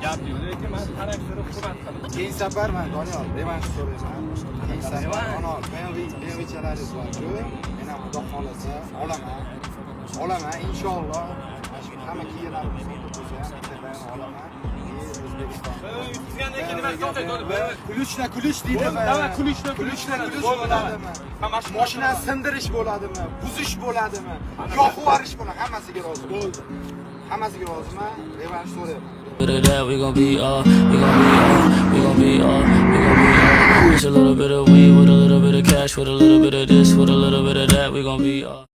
Gap yo'q-ku, men xarakteri hurmat qilaman. Keyin safar men Doniyor revansh so'rayman. Keyin safar ona menovichalari bor-ku. Men ham Xudo xolasa olaman inshaalloh. Mana shu hamma kiyimlarni bo'lsa ham safar olaman. Kulushna deydimi? Davay kulushna bo'ladimi? Mashinani sindirish bo'ladimi? Buzish bo'ladimi? Yo'q yuborish bo'ladimi? Hammasiga rozi bo'ldi. Hammasiga roziman. Revansh so'rayman. Bit of that, we gon' be all, we gon' be all, we gon' be all, we gon' be all. Just a little bit of weed with a little bit of cash, with a little bit of this, with a little bit of that, we gon' be all.